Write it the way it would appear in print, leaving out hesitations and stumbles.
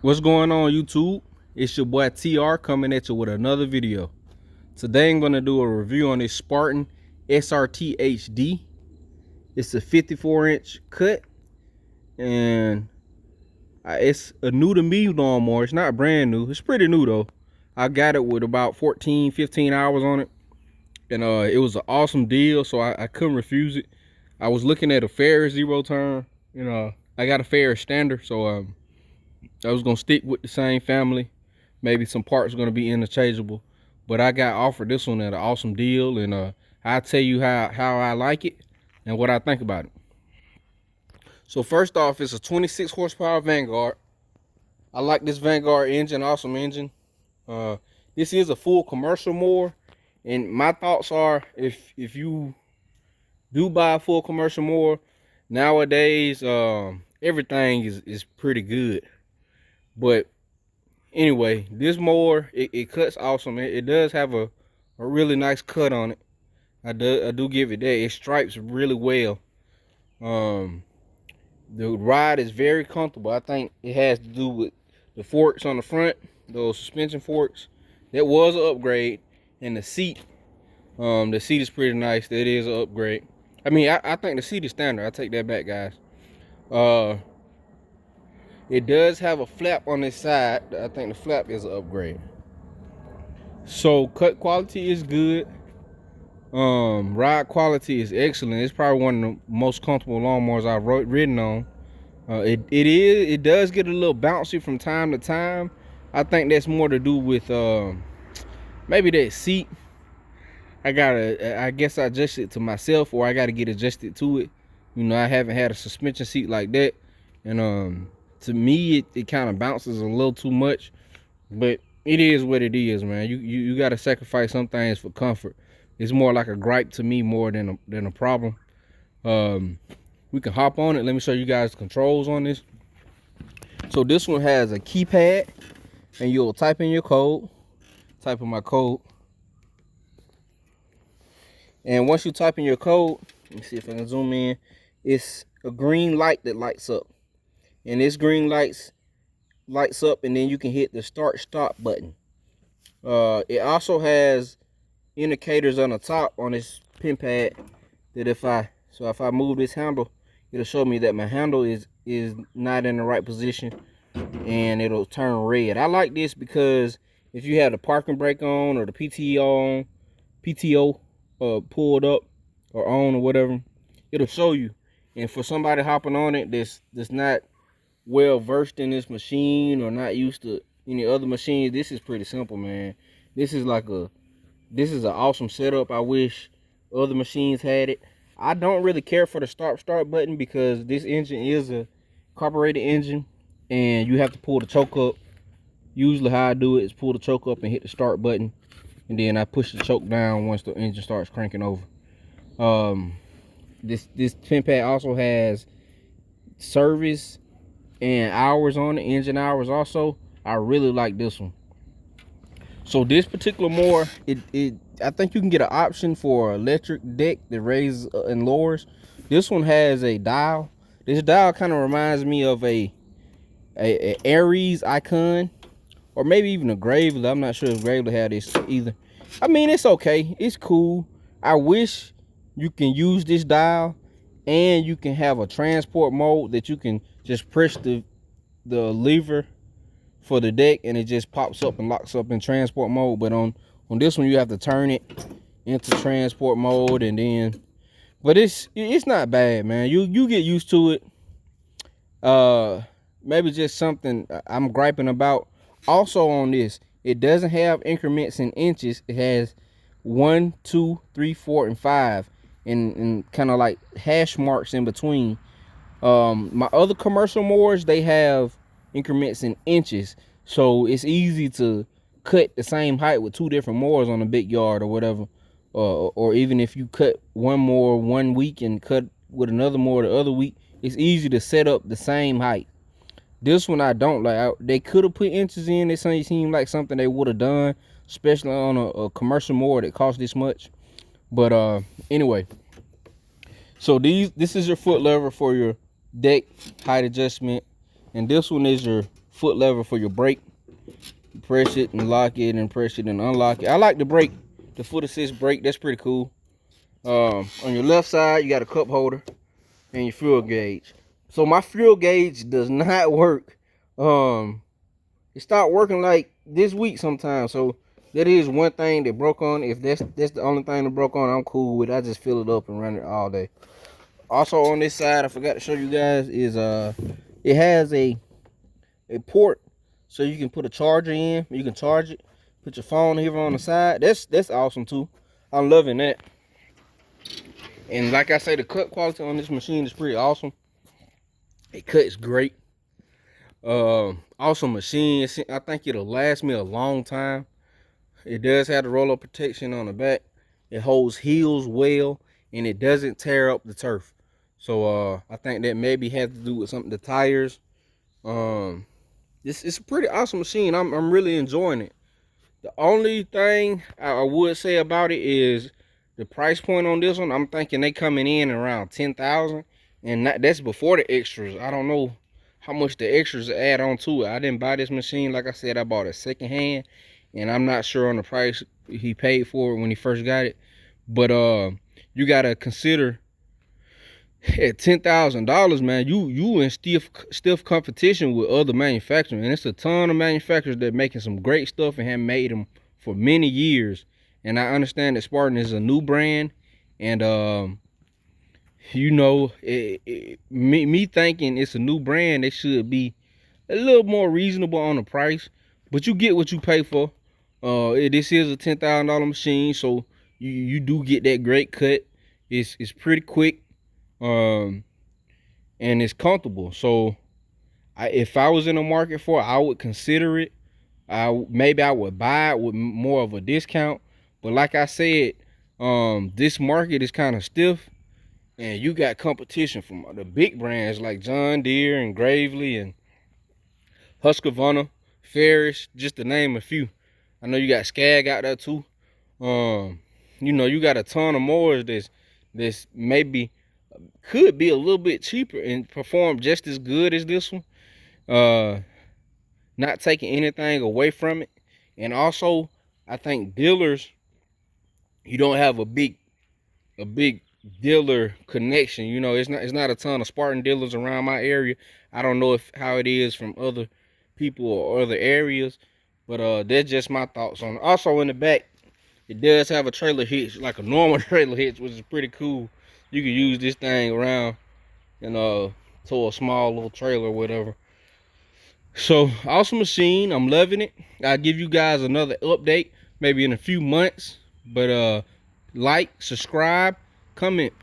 What's going on, YouTube? It's your boy TR coming at you with another video. Today I'm going to do a review on this Spartan SRT HD. It's a 54-inch cut, and it's a new to me lawnmower. It's not brand new. It's pretty new though. I got it with about 15 hours on it, and it was an awesome deal, so I couldn't refuse it. I was looking at a fair zero turn, I got a fair standard, so I was gonna stick with the same family. Maybe some parts are gonna be interchangeable, but I got offered this one at an awesome deal, and I'll tell you how I like it and what I think about it. So first off, it's a 26 horsepower Vanguard. I like this Vanguard engine, awesome engine. This is a full commercial mower, and my thoughts are, if you do buy a full commercial mower nowadays, everything is pretty good. But anyway, this mower, it cuts awesome. It does have a really nice cut on it. I do give it that. It stripes really well. The ride is very comfortable. I think it has to do with the forks on the front, those suspension forks. That was an upgrade. And the seat is pretty nice. That is an upgrade. I mean, I think the seat is standard. I take that back, guys. It does have a flap on this side. I think the flap is an upgrade. So cut quality is good. Ride quality is excellent. It's probably one of the most comfortable lawnmowers I've ridden on. It does get a little bouncy from time to time. I think that's more to do with maybe that seat. I guess I adjust it to myself, or I gotta get adjusted to it. I haven't had a suspension seat like that, and to me it kind of bounces a little too much, but it is what it is, man. You got to sacrifice some things for comfort. It's more like a gripe to me more than a problem. We can hop on it. Let me show you guys the controls on this. So this one has a keypad, and you'll type in your code. Type in my code, and once you type in your code, let me see if I can zoom in. It's a green light that lights up, and this green lights up, and then you can hit the start stop button. It also has indicators on the top on this pin pad that if I move this handle, it'll show me that my handle is not in the right position, and it'll turn red. I like this because if you have the parking brake on, or the PTO pulled up or on, or whatever, it'll show you. And for somebody hopping on it that's not well versed in this machine, or not used to any other machines, this is pretty simple, man. This is an awesome setup. I wish other machines had it. I don't really care for the start button, because this engine is a carbureted engine, and you have to pull the choke up. Usually how I do it is pull the choke up and hit the start button, and then I push the choke down once the engine starts cranking over. This pin pad also has service and hours on it, engine hours also. I really like this one. So this particular mower, I think you can get an option for electric deck that raises and lowers. This one has a dial. This dial kind of reminds me of a Aries Icon, or maybe even a Gravely. I'm not sure if Gravely had this either. I mean, it's okay. It's cool. I wish you can use this dial, and you can have a transport mode that you can just press the lever for the deck, and it just pops up and locks up in transport mode. But on this one, you have to turn it into transport mode, and then, but it's not bad, man. You get used to it. Maybe just something I'm griping about. Also on this, it doesn't have increments in inches. It has 1, 2, 3, 4, and 5, and kind of like hash marks in between. My other commercial mowers, they have increments in inches, so it's easy to cut the same height with two different mowers on a big yard or whatever. Or even if you cut one mower one week and cut with another mower the other week, it's easy to set up the same height. This one I don't like. They could have put inches in. It seemed like something they would have done, especially on a commercial mower that costs this much. But anyway, so this is your foot lever for your deck height adjustment, and this one is your foot lever for your brake. You press it and lock it, and press it and unlock it. I like the brake, the foot assist brake. That's pretty cool. On your left side, you got a cup holder and your fuel gauge. So my fuel gauge does not work. It stopped working like this week sometime. So that is one thing that broke on. If that's the only thing that broke on, I'm cool with it. I just fill it up and run it all day. Also on this side, I forgot to show you guys, is it has a port so you can put a charger in. You can charge it. Put your phone here on the side. That's awesome too. I'm loving that. And like I say, the cut quality on this machine is pretty awesome. It cuts great. Awesome machine. I think it'll last me a long time. It does have the roll-up protection on the back. It holds heels well, and it doesn't tear up the turf. So I think that maybe has to do with something, the tires. It's a pretty awesome machine. I'm really enjoying it. The only thing I would say about it is the price point on this one. I'm thinking they coming in around 10,000, and that's before the extras. I don't know how much the extras add on to it. I didn't buy this machine. Like I said, I bought it secondhand, and I'm not sure on the price he paid for it when he first got it. But you gotta consider, at $10,000, man, you in stiff competition with other manufacturers, and it's a ton of manufacturers that making some great stuff and have made them for many years. And I understand that Spartan is a new brand, and you know, me thinking it's a new brand, they should be a little more reasonable on the price, but you get what you pay for. This is a $10,000 machine, so you do get that great cut. It's pretty quick. And it's comfortable. So if I was in the market for it, I would consider it. Maybe I would buy it with more of a discount. But like I said, this market is kind of stiff, and you got competition from the big brands like John Deere and Gravely and Husqvarna, Ferris, just to name a few. I know you got Skag out there too. You know, you got a ton of mowers that's maybe could be a little bit cheaper and perform just as good as this one. Not taking anything away from it. And also, I think dealers, you don't have a big dealer connection. You know, it's not a ton of Spartan dealers around my area. I don't know how it is from other people or other areas, but that's just my thoughts on it. Also in the back, it does have a trailer hitch, like a normal trailer hitch, which is pretty cool. You can use this thing around and tow a small little trailer or whatever. So awesome machine. I'm loving it. I'll give you guys another update maybe in a few months. But like, subscribe, comment.